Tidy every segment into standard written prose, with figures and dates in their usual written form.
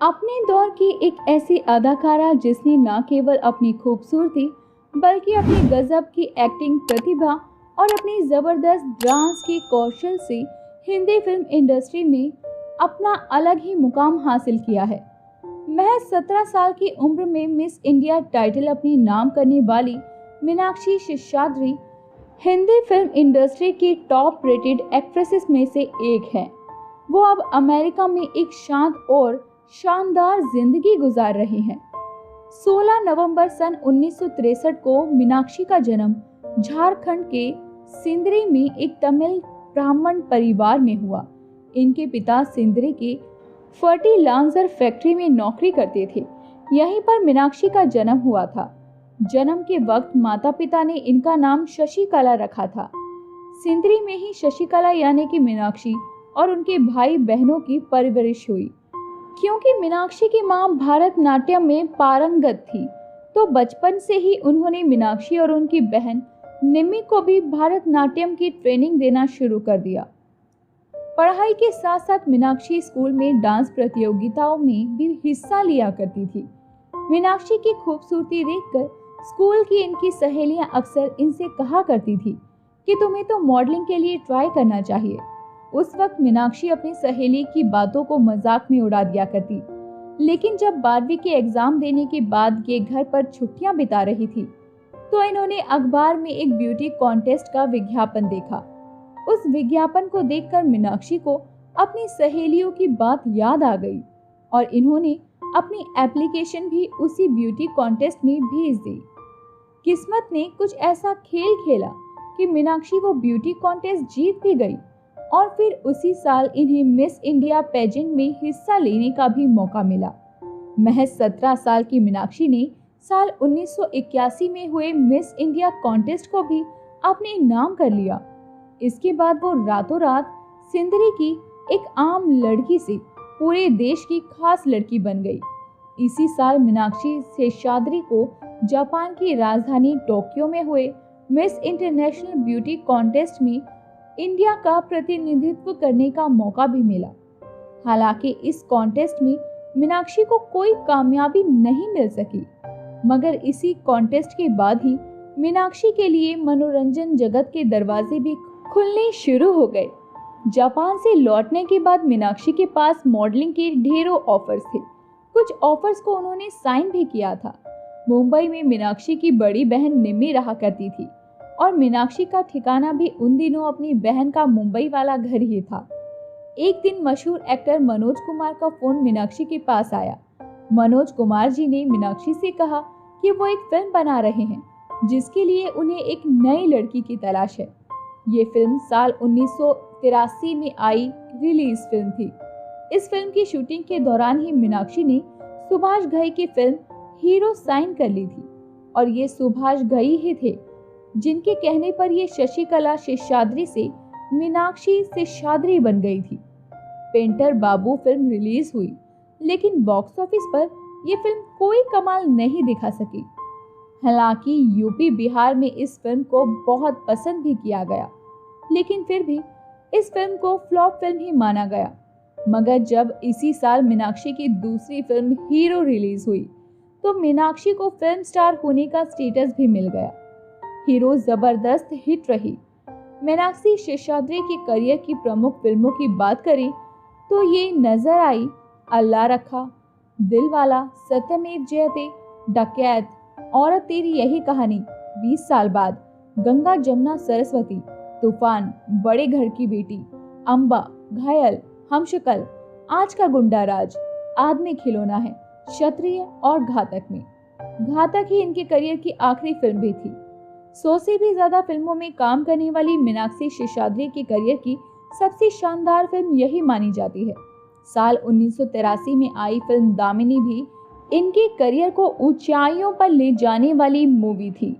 अपने दौर की एक ऐसी अदाकारा जिसने न केवल अपनी खूबसूरती बल्कि अपनी गजब की एक्टिंग प्रतिभा और अपनी जबरदस्त डांस के कौशल से हिंदी फिल्म इंडस्ट्री में अपना अलग ही मुकाम हासिल किया है। महज 17 साल की उम्र में मिस इंडिया टाइटल अपनी नाम करने वाली मीनाक्षी शेषाद्री हिंदी फिल्म इंडस्ट्री की टॉप रेटेड एक्ट्रेसेस में से एक है। वो अब अमेरिका में एक शांत और शानदार जिंदगी गुजार रही हैं। 16 नवंबर सन 1963 को मीनाक्षी का जन्म झारखंड के सिंदरी में एक तमिल ब्राह्मण परिवार में हुआ। इनके पिता सिंदरी के फर्टिलाइजर फैक्ट्री में नौकरी करते थे। यहीं पर मीनाक्षी का जन्म हुआ था। जन्म के वक्त माता पिता ने इनका नाम शशिकला रखा था। सिंदरी में ही शशिकला यानी कि मीनाक्षी और उनके भाई बहनों की परवरिश हुई। क्योंकि मीनाक्षी की मां भारतनाट्यम में पारंगत थी, तो बचपन से ही उन्होंने मीनाक्षी और उनकी बहन निम्मी को भी भारतनाट्यम की ट्रेनिंग देना शुरू कर दिया। पढ़ाई के साथ साथ मीनाक्षी स्कूल में डांस प्रतियोगिताओं में भी हिस्सा लिया करती थी। मीनाक्षी की खूबसूरती देखकर स्कूल की इनकी सहेलियां अक्सर इनसे कहा करती थी कि तुम्हें तो मॉडलिंग के लिए ट्राई करना चाहिए। उस वक्त मीनाक्षी अपनी सहेली की बातों को मजाक में उड़ा दिया करती, लेकिन जब 12वीं के एग्जाम देने के बाद ये घर पर छुट्टियां बिता रही थी, तो इन्होंने अखबार में एक ब्यूटी कॉन्टेस्ट का विज्ञापन देखा। उस विज्ञापन को देखकर मीनाक्षी को अपनी सहेलियों की बात याद आ गई और इन्होंने अपनी एप्लीकेशन भी उसी ब्यूटी कॉन्टेस्ट में भेज दी। किस्मत ने कुछ ऐसा खेल खेला कि मीनाक्षी वो ब्यूटी कॉन्टेस्ट जीत भी गई और फिर उसी साल इन्हें मिस इंडिया पेजेंट में हिस्सा लेने का भी मौका मिला। महज 17 साल की मीनाक्षी ने साल 1981 में हुए मिस इंडिया कॉन्टेस्ट को भी अपने नाम कर लिया। इसके बाद वो रातों रात सिंदरी की एक आम लड़की से पूरे देश की खास लड़की बन गई। इसी साल मीनाक्षी शेषाद्री को जापान की राजधानी टोक्यो में हुए मिस इंटरनेशनल ब्यूटी कॉन्टेस्ट में इंडिया का प्रतिनिधित्व करने का मौका भी मिला। हालांकि इस कॉन्टेस्ट में मीनाक्षी को कोई कामयाबी नहीं मिल सकी, मगर इसी कॉन्टेस्ट के बाद ही मीनाक्षी के लिए मनोरंजन जगत के दरवाजे भी खुलने शुरू हो गए। जापान से लौटने के बाद मीनाक्षी के पास मॉडलिंग के ढेरों ऑफर्स थे। कुछ ऑफर्स को उन्होंने साइन भी किया था। मुंबई में मीनाक्षी की बड़ी बहन निम्मी रहा करती थी और मीनाक्षी का ठिकाना भी उन दिनों अपनी बहन का मुंबई वाला घर ही था। एक दिन मशहूर एक्टर मनोज कुमार का फोन मीनाक्षी के पास आया। मनोज कुमार जी ने मीनाक्षी से कहा कि वो एक फिल्म बना रहे हैं जिसके लिए उन्हें एक नई लड़की की तलाश है। ये फिल्म साल 1983 में आई रिलीज फिल्म थी। इस फिल्म की शूटिंग के दौरान ही मीनाक्षी ने सुभाष घई की फिल्म हीरो साइन कर ली थी और ये सुभाष घई ही थे जिनके कहने पर ये शशिकला शेषाद्री से मीनाक्षी शेषाद्री बन गई थी। पेंटर बाबू फिल्म रिलीज हुई, लेकिन बॉक्स ऑफिस पर यह फिल्म कोई कमाल नहीं दिखा सकी। हालांकि यूपी बिहार में इस फिल्म को बहुत पसंद भी किया गया, लेकिन फिर भी इस फिल्म को फ्लॉप फिल्म ही माना गया। मगर जब इसी साल मीनाक्षी की दूसरी फिल्म हीरो रिलीज हुई, तो मीनाक्षी को फिल्म स्टार होने का स्टेटस भी मिल गया। हीरो जबरदस्त हिट रही। मीनाक्षी शेषाद्री के करियर की प्रमुख फिल्मों की बात करें तो ये नजर आई, अल्लाह रखा, दिलवाला, सत्यमेव जयते, डकैत, औरत तेरी यही कहानी, 20 साल बाद, गंगा जमुना सरस्वती, तूफान, बड़े घर की बेटी, अम्बा, घायल, हमशक्ल, आज का गुंडा राज, आदमी खिलौना है, क्षत्रिय और घातक में। घातक ही इनके करियर की आखिरी फिल्म भी थी। 100 से भी ज्यादा फिल्मों में काम करने वाली मीनाक्षी शेषाद्री के करियर की सबसे शानदार फिल्म यही मानी जाती है। साल 1983 में आई फिल्म दामिनी भी इनके करियर को ऊंचाइयों पर ले जाने वाली मूवी थी।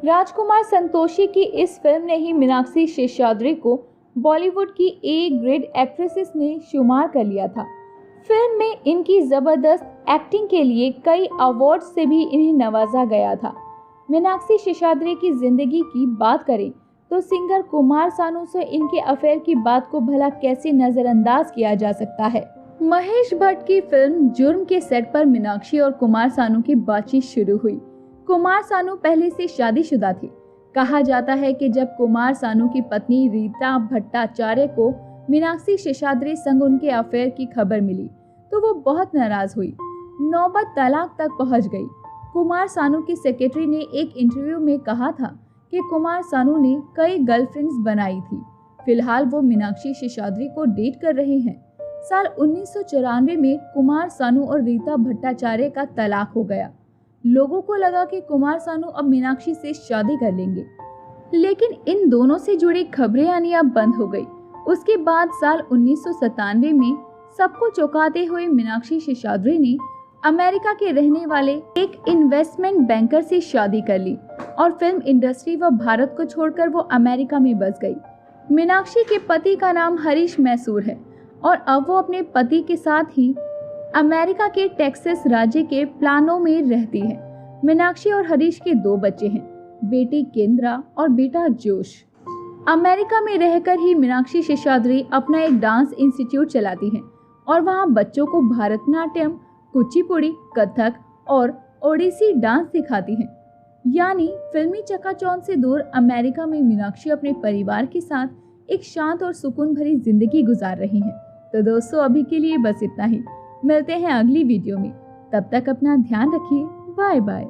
राजकुमार संतोषी की इस फिल्म ने ही मीनाक्षी शेषाद्री को बॉलीवुड की ए ग्रेड एक्ट्रेसेस में शुमार कर लिया था। फिल्म में इनकी जबरदस्त एक्टिंग के लिए कई अवार्ड से भी इन्हें नवाजा गया था। मीनाक्षी शेषाद्री की जिंदगी की बात करें तो सिंगर कुमार सानू से इनके अफेयर की बात को भला कैसे नजरअंदाज किया जा सकता है। महेश भट्ट की फिल्म जुर्म के सेट पर मीनाक्षी और कुमार सानू की बातचीत शुरू हुई। कुमार सानू पहले से शादीशुदा थे। कहा जाता है कि जब कुमार सानू की पत्नी रीता भट्टाचार्य को मीनाक्षी शेषाद्री संग उनके अफेयर की खबर मिली तो वो बहुत नाराज हुई। नौबत तलाक तक पहुंच गई। कुमार सानू की सेक्रेटरी ने एक इंटरव्यू में कहा था कि कुमार सानू ने कई गर्लफ्रेंड्स बनाई थी। फिलहाल वो मीनाक्षी शेषाद्री को डेट कर रहे हैं। साल 1994 में कुमार सानू और रीता भट्टाचार्य का तलाक हो गया। लोगों को लगा कि कुमार सानू अब मीनाक्षी से शादी कर लेंगे, लेकिन इन दोनों से जुड़ी खबरें आनी अब बंद हो गई। उसके बाद साल 1997 में सबको चौंकाते हुए मीनाक्षी शेषाद्री ने अमेरिका के रहने वाले एक इन्वेस्टमेंट बैंकर से शादी कर ली और फिल्म इंडस्ट्री व भारत को छोड़कर वो अमेरिका में बस गई। मीनाक्षी के पति का नाम हरीश मैसूर है और अब वो अपने पति के साथ ही अमेरिका के टेक्सास राज्य के प्लानो में रहती है। मीनाक्षी और हरीश के 2 बच्चे हैं, बेटी केंद्रा और बेटा जोश। अमेरिका में रहकर ही मीनाक्षी शेषाद्री अपना एक डांस इंस्टीट्यूट चलाती हैं और वहां बच्चों को भरतनाट्यम, कुचिपुड़ी, कथक और ओडिसी डांस सिखाती हैं। यानी फिल्मी चकाचौंध से दूर अमेरिका में मीनाक्षी अपने परिवार के साथ एक शांत और सुकून भरी जिंदगी गुजार रही हैं। तो दोस्तों, अभी के लिए बस इतना ही। मिलते हैं अगली वीडियो में। तब तक अपना ध्यान रखिए। Bye bye.